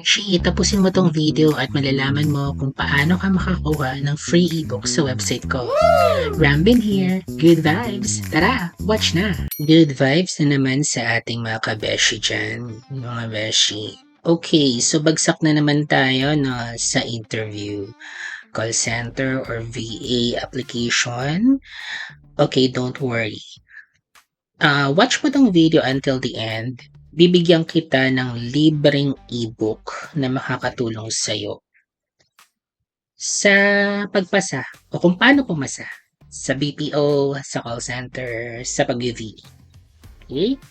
Beshi, tapusin mo tong video at malalaman mo kung paano ka makakuha ng free ebook sa website ko. Rambin here. Good vibes. Tara, watch na. Good vibes na naman sa ating mga kabeshi dyan. Mga beshi. Okay, so bagsak na naman tayo no, sa interview. Call center or VA application. Okay, don't worry. Watch mo tong video until the end. Bibigyan kita ng libreng ebook na makakatulong sa'yo sa pagpasa o kung paano pumasa sa BPO, sa call center, sa pag-VA. Okay?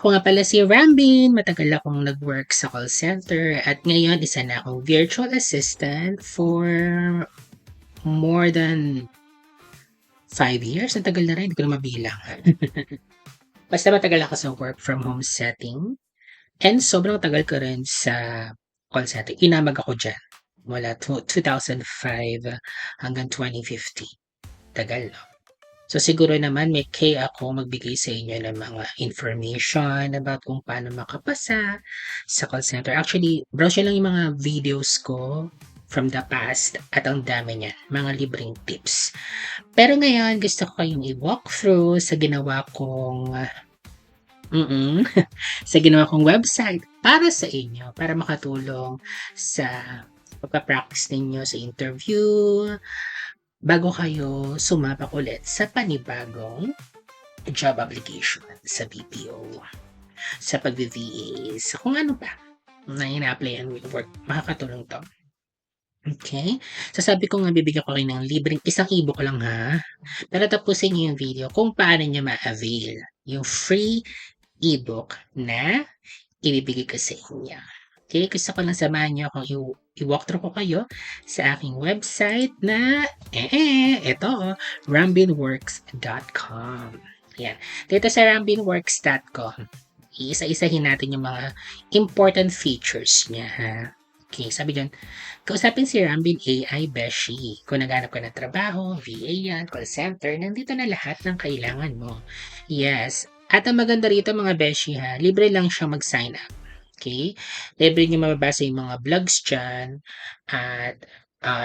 Ako nga pala si Rambin, matagal akong nag-work sa call center at ngayon isa na akong virtual assistant for more than 5 years. Ang tagal na rin, hindi ko na mabilang. Basta matagal ako sa work from home setting and sobrang tagal ko rin sa call center. Inamag ako dyan mula 2005 hanggang 2050. Tagal, no? So siguro naman may kaya ako magbigay sa inyo ng mga information about kung paano makapasa sa call center. Actually, browse nyo lang yung mga videos ko from the past at ang dami niyan, mga libreng tips. Pero ngayon, gusto ko kayong i-walk through sa ginawa kong sa ginawa kong website para sa inyo, para makatulong sa pagpa-practice ninyo sa interview bago kayo sumapak ulit sa panibagong job application sa BPO, sa pag-VA, sa kung ano pa na ina-applyan with work, makakatulong to. Okay? Sasabi ko nga bibigyan ko kayo ng libreng isang ebook lang ha. Pero tapusin niyo yung video kung paano niyo ma-avail yung free ebook na ibibigay ko sa inyo. Okay, gusto ko lang samahan niyo akong i-walkthrough ko kayo sa aking website na ito, rambinworks.com. Ayan. Dito sa rambinworks.com, iisa-isahin natin yung mga important features niya ha. Okay, sabi dyan, kausapin si Rambin AI Beshi. Kung naghanap ka ng trabaho, VA yan, call center, nandito na lahat ng kailangan mo. Yes. At ang maganda rito mga Beshi ha, libre lang siyang mag-sign up. Okay? Libre niyo mababasa yung mga vlogs dyan at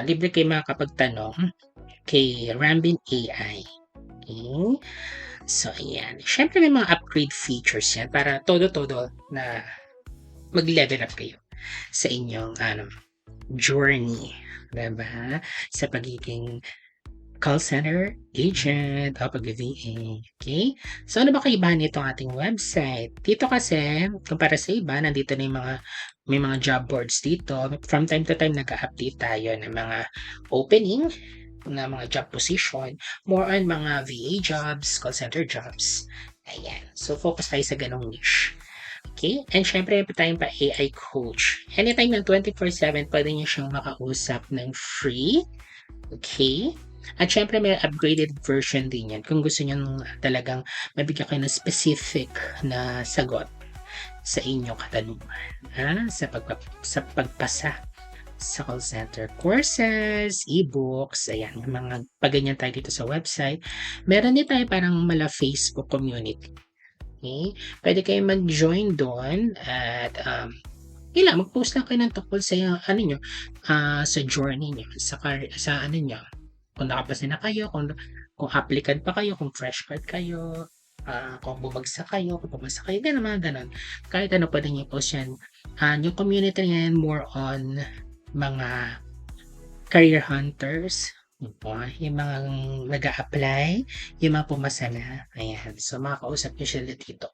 libre kayo makakapagtanong kay Rambin AI. Okay? So, ayan. Siyempre may mga upgrade features yan para todo-todo na mag-level up kayo sa inyong journey, diba? Sa pagiging call center agent o pag-VA. Okay? So, ano ba kaibahan nitong ating website? Dito kasi, kumpara sa iba, nandito na yung may mga job boards dito. From time to time, nag-update tayo ng mga opening na mga job position. More on mga VA jobs, call center jobs. Ayan. So, focus tayo sa ganong niche. Okay? And syempre, tayong pa AI coach. Anytime ng 24/7, pwede nyo siyang makausap ng free. Okay? At syempre, may upgraded version din yan. Kung gusto nyo talagang mabigyan kayo ng specific na sagot sa inyong katanungan. Sa pagpasa sa call center courses, e-books, ayan, mga paganyan tayo dito sa website. Meron din tayo parang mala Facebook community. Okay? Pwede kayo mag-join doon at mag-post lang kayo ng tungkol sa nyo, sa journey nyo, sa ano nyo, kung nakapasa na kayo, kung applicant pa kayo, kung fresh grad kayo, kung bumagsak kayo, kung pumasa kayo, ganon. Kahit ano pwede nyo post yan. Yung community yan more on mga career hunters, yung mga nag-a-apply, yung mga pumasa na. Ayan. So, makakausap nyo sila dito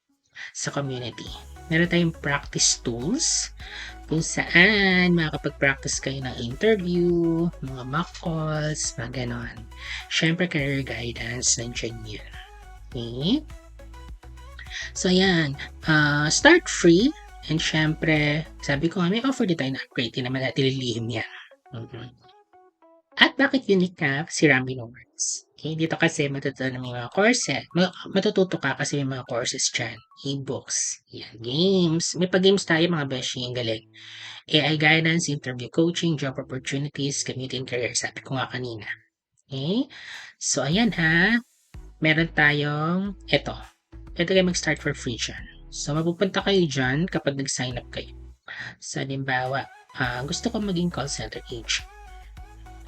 sa community. Meron tayong practice tools kung saan makakapag-practice kayo ng interview, mga mock calls, mga ganon. Syempre, career guidance, nandiyan yun. Okay? So, ayan. Start free. And syempre, sabi ko may offer din tayo na upgrade. Hindi naman natin lilihim yan. At bakit unique ka si Rambin Works? Okay, dito kasi matututo ng mga courses. Matututo ka kasi may mga courses dyan. E-books, yan, games. May pa-games tayo mga beshi, ang galing. AI guidance, interview coaching, job opportunities, community and career. Sabi ko nga kanina. Okay? So, ayan ha. Meron tayong, ito. Pwede kayo mag-start for free dyan. So, mapupunta kayo dyan kapag nag-sign up kayo. Sa halimbawa, gusto ko maging call center agent.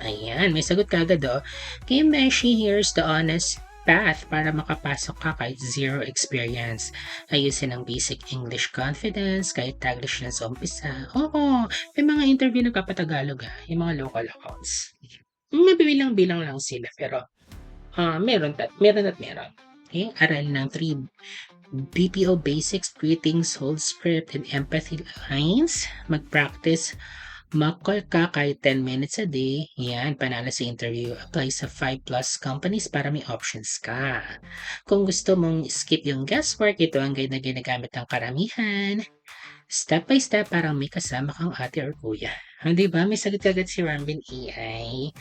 Ayan, may sagot ka agad oh. Kay Meshi, here's the honest path para makapasok ka kahit zero experience. Ayusin ang basic English confidence, kahit Taglish na sa umpisa. Oo, may mga interview na kapatagalog yung mga local accounts. May bilang-bilang lang sila, pero meron at meron. Okay, aral ng 3 BPO basics, greetings, hold script, and empathy lines. Mag-practice. Mag-call ka kahit 10 minutes a day. Yan, panalo sa interview. Apply sa 5 plus companies para may options ka. Kung gusto mong skip yung guesswork, ito ang guide na ginagamit ng karamihan. Step by step, parang may kasama kang ate or kuya. Di ba? May sagot agad si Rambin AI.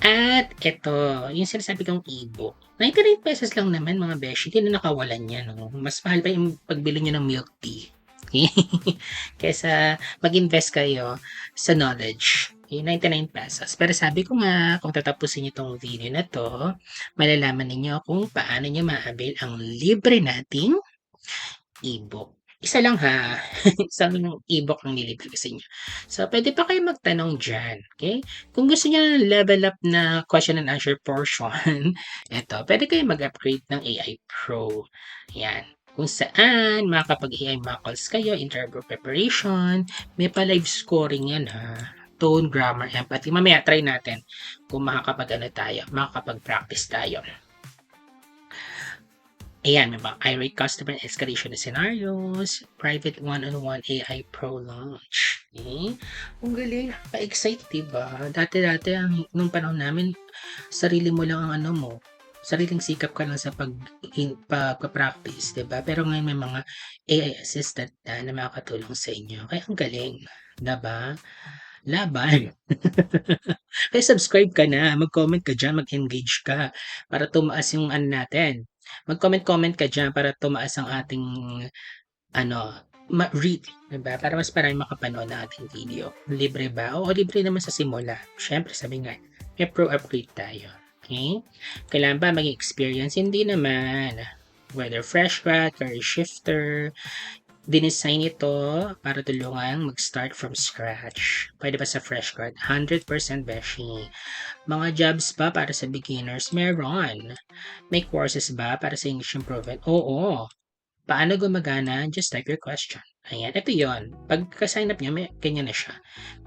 At ito, yung sinasabi kong ebook. 99 pesos lang naman mga beshi. Hindi na nakawalan yan. No? Mas mahal pa yung pagbili nyo ng milk tea. Kesa mag-invest kayo sa knowledge. 99 pesos. Pero sabi ko nga, kung tatapusin nyo itong video na to, malalaman ninyo kung paano nyo ma-avail ang libre nating ebook. Isa lang ha, isang ebook ang nilibre ko sa inyo. So, pwede pa kayo magtanong dyan, okay? Kung gusto niyo ng level up na question and answer portion, eto, pwede kayo mag-upgrade ng AI Pro. Yan. Kung saan, makakapag-AI mock calls kayo, interview preparation, may pa-live scoring yan ha. Tone, grammar, empathy. Mamaya, try natin kung makakapag-practice tayo. Ayan, may mga irate customer escalation na scenarios, private one-on-one AI Pro launch. Okay? Ang galing, pa-excite, diba? Dati-dati, nung panahon namin, sarili mo lang ang ano mo, sariling sikap ka lang sa pagpa-practice, diba? Pero ngayon may mga AI assistant na makakatulong sa inyo. Kaya ang galing, diba? Laban. Kaya subscribe ka na, mag-comment ka dyan, mag-engage ka para tumaas yung ano natin. Mag-comment-comment ka dyan para tumaas ang ating ano, read, diba? Para mas marami makapanood ng ating video. Libre ba? Oo, libre naman sa simula. Siyempre, sabi nga, may pro upgrade tayo. Okay? Kailangan ba maging experience? Hindi naman. Whether fresh grad, career shifter, dinesign ito para tulungan mag-start from scratch. Pwede ba sa fresh grad? 100% beshi. Mga jobs ba para sa beginners? Meron. May courses ba para sa English improvement? Oo. Paano gumagana? Just type your question. Ayan, ito yon. Pagka-sign up nyo, may ganyan na siya.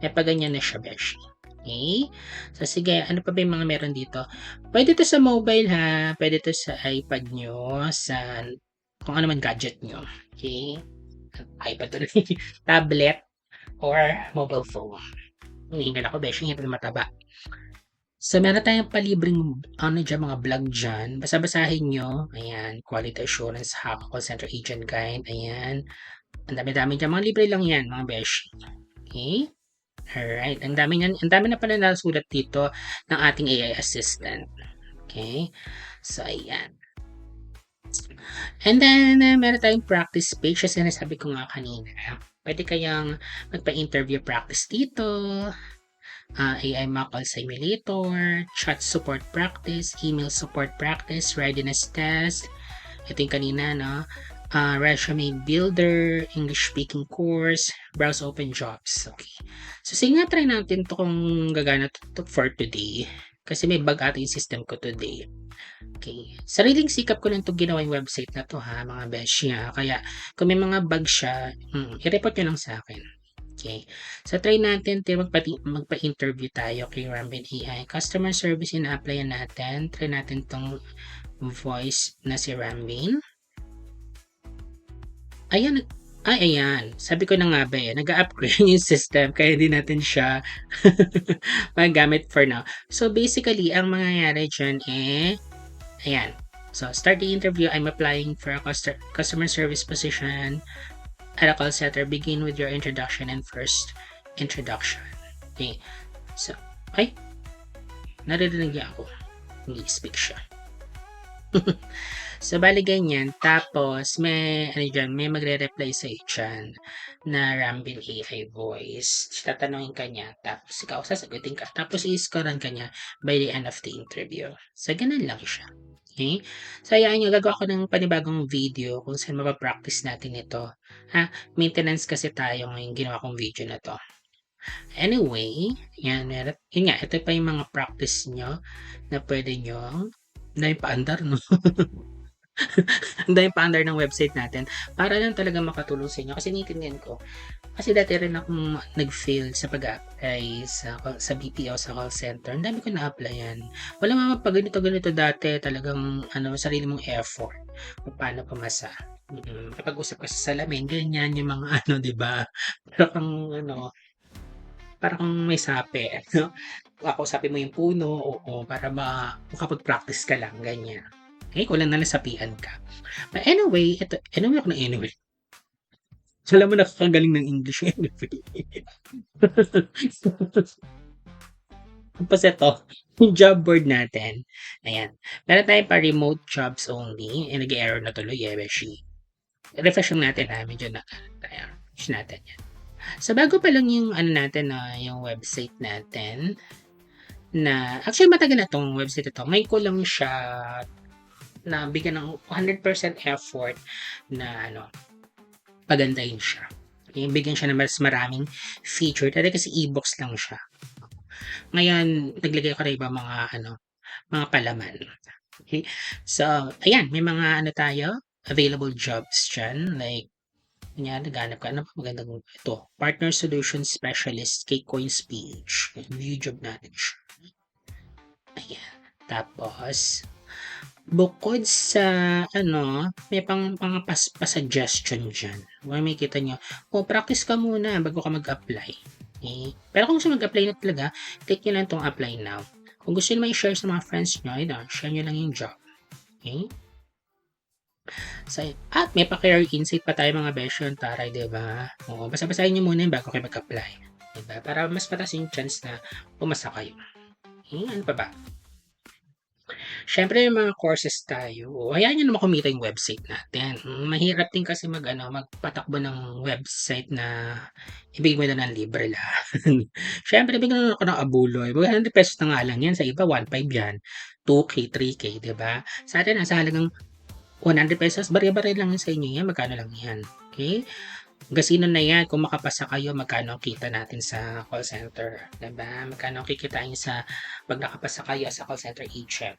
May paganyan na siya, beshi. Okay? So, sige, ano pa ba yung mga meron dito? Pwede to sa mobile ha. Pwede to sa iPad nyo, sa kung ano man gadget nyo. Okay? iPad tuloy, tablet, or mobile phone. Hinihingal ako, beshi, hindi mataba. So, meron tayong palibreng mga vlog dyan. Basa-basahin nyo. Ayan, quality assurance, hack, call center agent guide. Ayan. Ang dami-dami dyan. Mga libre lang yan, mga beshi. Okay? Alright. Ang dami na pala nasulat dito ng ating AI assistant. Okay? So, ayan. And then, meron tayong practice page. Kasi nasabi ko nga kanina, pwede kayang magpa-interview practice dito, AI mock call simulator, chat support practice, email support practice, readiness test. Ito yung kanina, no? Resume builder, English speaking course, browse open jobs. Okay. So, sige nga, try natin to kung gagana to for today. Kasi may bug ata yung system ko today. Okay. Sariling sikap ko lang 'tong ginawa yung website na 'to ha, mga beshi ha. Kaya kung may mga bug siya, i-report nyo lang sa akin. Okay. So, try natin magpa-interview tayo kay Rambin AI. Customer service ina-applyan natin. Try natin tong voice na si Rambin. Ayan. Ayan. Sabi ko na nga ba nag-upgrade yung system kaya hindi natin siya magamit for now. So, basically, ang mangyayari dyan ayan. So, start the interview. I'm applying for a customer service position at a call center. Begin with your introduction and first introduction. Okay. So, naririnig niya ako. Hindi speak siya. So, bali ganyan. Tapos, may magre-reply sa dyan na Rambin AI voice. Tatanungin ka niya. Tapos, ikaw sasagutin ka. Tapos, i-scorean ka niya by the end of the interview. So, ganun lang siya. Okay? So, ayan nga, gagawa ako ng panibagong video kung saan mapapractice natin ito. Maintenance kasi tayo ngayong ginawa kong video na to. Anyway, yan, yun nga, ito pa yung mga practice nyo na pwede nyo, na yung paandar, no? Ang daming pa-under ng website natin para lang talaga makatulong sa inyo kasi naiintindihan ko. Kasi dati rin akong nag-fail sa pag-apply sa BPO, sa call center. Ang dami ko na-applyan. Wala mga pag ganito dati talagang sarili mong effort kung paano pumasa. Kapag-usap ka sa salamin, ganyan yung mga di ba? Pero kang parang may sapi, no? Kakausapin mo yung puno, oo, para makapag-practice ka lang, ganyan. Okay, kung lang nalasapian ka. But anyway, anyway ako na anyway. Alam mo, nakakagaling ng English anyway. Tapos ito, yung job board natin. Ayan. Meron tayong pa remote jobs only. Nag-error na tuloy, beshi. Refresh lang natin medyo tayo. Refresh natin yan. So, bago pa lang yung natin yung website natin na, actually matagal na tong website ito. Ngayon ko lang siya na bigyan ng 100% effort na pagandahin siya. Bigyan siya ng mas maraming feature. Dati kasi e-books lang siya. Ngayon, naglagay ko na iba mga palaman. Okay? So, ayan, may mga tayo, available jobs dyan. Like, naghanap ka, ano pa magandang ito? Partner Solution Specialist, K-Coins PH. View job natin siya. Ayan. Tapos, bukod sa may mga pa-suggestion dyan. Kung may kita nyo, practice ka muna bago ka mag-apply. Okay? Pero kung gusto mag-apply na talaga, click nyo lang itong apply now. Kung gusto nyo i-share sa mga friends nyo, share nyo lang yung job. Okay? So, at may pa-career insight pa tayo mga besyon, taray, diba? Oo, basta-basahin nyo muna yung bago kayo mag-apply. Diba? Para mas mataas yung chance na pumasa kayo. Okay? Ano pa ba? Siyempre yung mga courses tayo, hayaan nyo naman kumita yung website natin. Mahirap din kasi magpatakbo ng website na ibigay mo na ng libre lang. Siyempre, bigyan ako ng abuloy. 100 pesos na nga lang yan. Sa iba, 1.5 yan. 2K, 3K, diba? Sa atin, nasa halagang 100 pesos. Bari-bari lang sa inyo yan. Magkano lang yan. Okay? Gasino na yan, kung makapasa kayo, magkano ang kita natin sa call center. Diba? Magkano ang kikitain sa pag nakapasa kayo sa call center agent.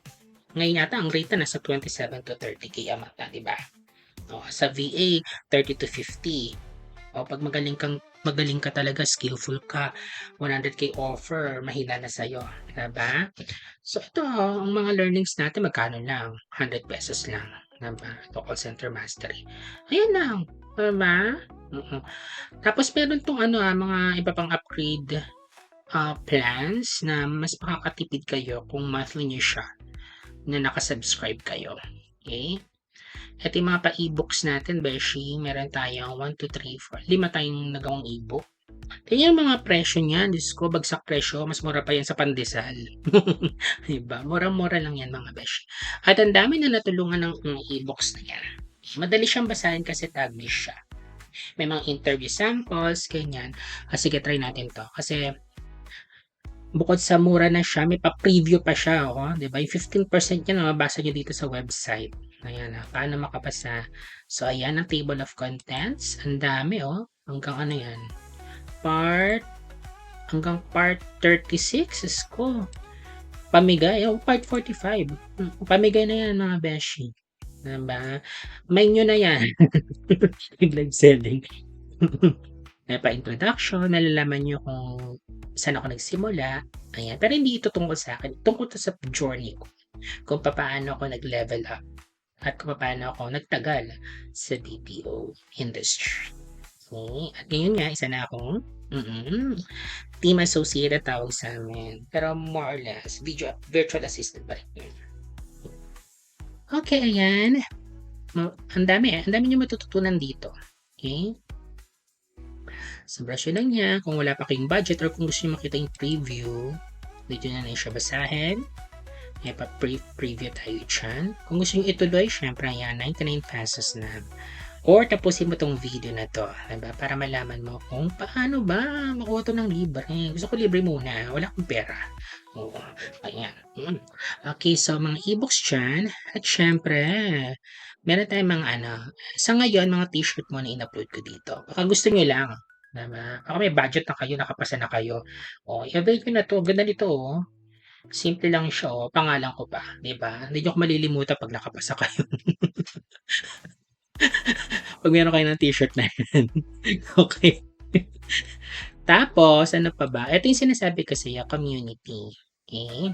Ngayon yata, ang rate na nasa 27 to 30k a month na, diba? Sa VA, 30 to 50. Pag magaling ka talaga, skillful ka, 100k offer, mahina na sa'yo. Diba? So, ito, ang mga learnings natin, magkano lang? 100 pesos lang. Diba? Ito, call center mastery. Ayan lang. Diba? Tapos, meron tong mga iba pang upgrade plans na mas makakatipid kayo kung monthly nyo siya na nakasubscribe kayo. Okay? Ito yung mga pa-ebooks natin, beshi. Meron tayong 1, 2, 3, 4. 5 tayong nagawang ebook. Tingnan yung mga presyo niyan. Diyos ko, bagsak presyo. Mas mura pa yan sa pandesal. Diba? Mura-mura lang yan, mga beshi. At ang dami na natulungan ng ebooks na yan. Madali siyang basahin kasi taglish siya. May mga interview samples, ganyan. Sige, try natin to. Kasi, bukod sa mura na siya, may pa-preview pa siya, diba? Yung 15% yan, mabasa nyo dito sa website. Ayan, paano makapasa. So, ayan ang table of contents. Ang dami, hanggang yan. Hanggang part 36, ko. Pamigay, part 45. Pamigay na yan, mga beshi. Diba? May nyo na yan. Live selling. May pa-introduction, nalalaman nyo kung saan ako nagsimula. Ayan. Pero hindi ito tungkol sa akin. Tungkol ito sa journey ko. Kung paano ako nag-level up. At kung paano ako nagtagal sa BPO industry. Okay. At ngayon nga, isa na akong team associate at tawag sa amin. Pero more or less, virtual assistant pa rin. Okay, ayan. Ang dami nyo matututunan dito. Okay? So, brush lang niya. Kung wala pa kayong budget or kung gusto nyo makita yung preview, dito na siya basahin. May pa-preview tayo dyan. Kung gusto nyo ituloy, syempre, ayan, 99 pesos na. Or tapusin mo 'tong video na 'to, 'di ba, para malaman mo kung paano ba makuha 'to ng libre. Gusto ko libre muna, wala akong pera. Oo, ayan. Okey, so mga e-books diyan at siyempre meron tayong mga ano, sa ngayon mga t-shirt muna in-upload ko dito. Baka gusto niyo lang, 'di ba? Baka may budget na kayo, nakapasa na kayo. Oh, i-avail niyo na 'to, ganda nito, oh. Simple lang siya, oh, pangalan ko pa, 'di ba? Hindi niyo ako malilimutan 'pag nakapasa kayo. 'Pag meron kayo ng t-shirt na yan. Okey. Tapos ano pa ba, ito yung sinasabi ko sa'yo, community, okey.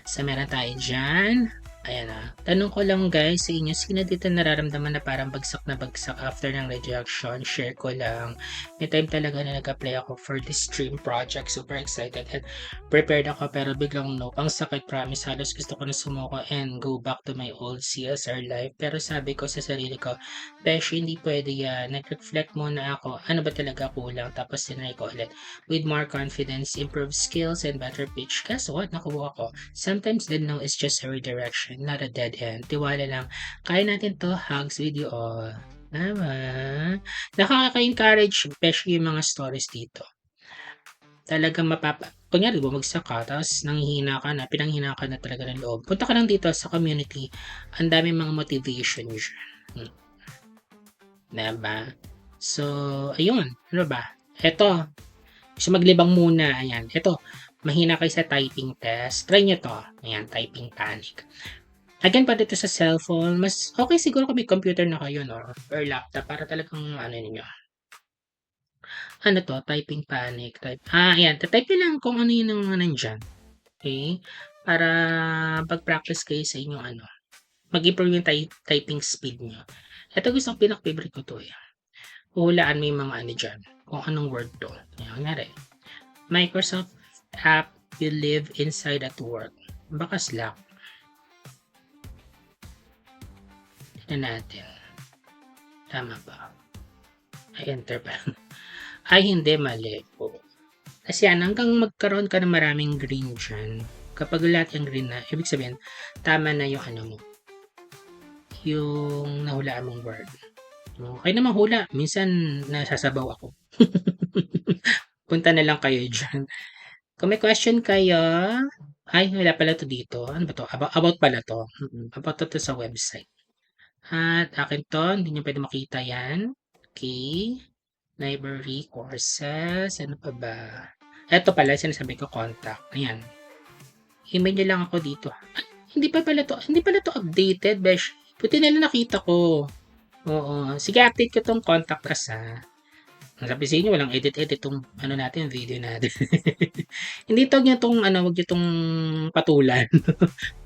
So, meron tayo diyan, ayan, tanong ko lang guys sa inyo, sino dito nararamdaman na parang bagsak na bagsak after ng rejection? Share ko lang, may time talaga na nag-apply ako for this dream project, super excited and prepared ako pero biglang no, ang sakit promise, halos gusto ko na sumuko and go back to my old CSR life. Pero sabi ko sa sarili ko, beshi hindi pwede yan, nag-reflect muna ako, ano ba talaga kulang, tapos tinry ko ulit with more confidence, improve skills, and better pitch. Guess what? Nakuha ko. Sometimes the no is just a redirection, not a dead end. Tiwala lang. Kaya natin to. Hugs with you all. Tama. Nakaka-encourage, especially yung mga stories dito. Talagang kunyari bumagsak ka, tapos nanghihina ka na, pinanghina ka na talaga ng loob. Punta ka lang dito sa community. Ang daming mga motivation dyan. Diba? So, ayun. Ano ba? Eto, gusto maglibang muna, ayan. Ito, mahina kayo sa typing test. Try nyo to. Ayan, typing panic. Again, pati ito sa cellphone. Mas okay siguro kung may computer na kayo, no? Or laptop, para talagang ano ninyo. Ano to? Typing panic. Ayan. Type nyo lang kung ano yun ang mga nandyan. Okay? Para pag-practice kayo sa inyong ano. Mag-improve yung typing speed nyo. Ito gusto kong pinaka-favorite ko to eh. Huhulaan mo yung mga ano dyan. Kung anong word to. Ayan, kunyari. Microsoft app you live inside at work. Baka Slack. Tignan natin. Tama ba? Ay, enter pa. Ay, hindi. Mali po. Kasi yan, hanggang magkaroon ka ng maraming green dyan, kapag lahat yung green na, ibig sabihin, tama na yung ano mo. Yung nahulaan mong word. Okay naman hula. Minsan, nasasabaw ako. Punta na lang kayo dyan. Kung may question kayo, ay, wala pala to dito. Ano ba to? About pala to. About to sa website. At akin to, hindi nyo pwede makita yan. Okay. Library, courses, ano pa ba? Ito pala, sinasabi ko, contact. Ayan. Email nyo lang ako dito. Ay, hindi pala to updated, besh. Buti na lang nakita ko. Oo. Sige, update ko tong contact us, ha. Sabi sa inyo, walang edit-edit tong ano natin, video natin. Hindi tawag niya tong ano, wag niyo tong patulan.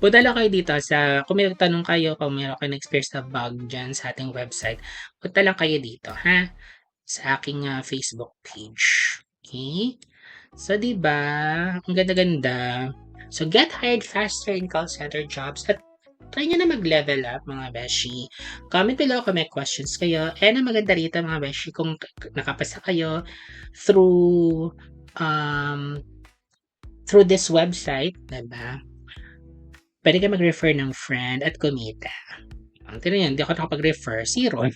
Punta lang kayo dito sa, kung may tanong kayo, kung meron kayo na-experience na bug dyan sa ating website, punta lang kayo dito, ha? Sa aking Facebook page. Okay? So, diba? Ang ganda-ganda. So, get hired faster in call center jobs at try nyo na mag-level up mga beshi. Comment below kung may questions kayo. And ang maganda rito mga beshi, kung nakapasa kayo through this website, diba? Pwede ka mag-refer ng friend at kumita. Ang tinan yan, hindi ako nakapag-refer, zero.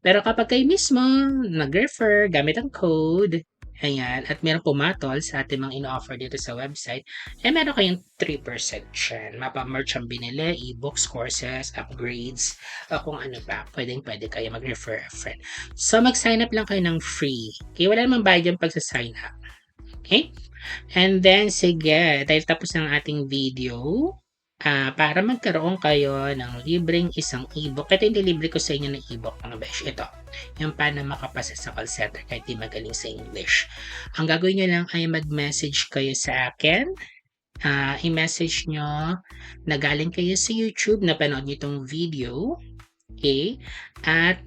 Pero kapag kayo mismo nag-refer gamit ang code, ayan, at meron pumatol sa ating mga ino-offer dito sa website, meron kayong 3% dyan. Mapa-merch ang binili, e-books, courses, upgrades, kung ano pa. Pwede kayo mag-refer a friend. So, mag-sign up lang kayo ng free. Okay, wala namang bayad yung pagsa-sign up. Okay? And then, sige, dahil tapos ng ating video, para magkaroon kayo ng libreng isang ebook. Ito yung libre ko sa inyo ng ebook mga besh. Ito, yung paano makapasa sa call center kahit di magaling sa English. Ang gagawin nyo lang ay mag-message kayo sa akin. I-message nyo na galing kayo sa YouTube, napanood nyo itong video. Okay? At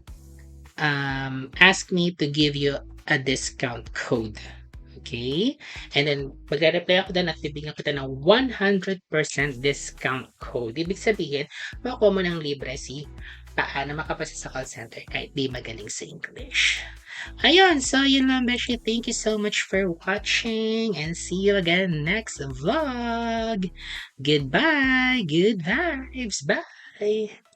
ask me to give you a discount code. Okay? And then, magre-reply ako doon at bibigyan kita ng 100% discount code. Ibig sabihin, makuha mo ng libre si paano makapasa sa call center kahit di magaling sa English. Ayun, so yun lang, Beshi. Thank you so much for watching and see you again next vlog. Goodbye. Good vibes. Bye.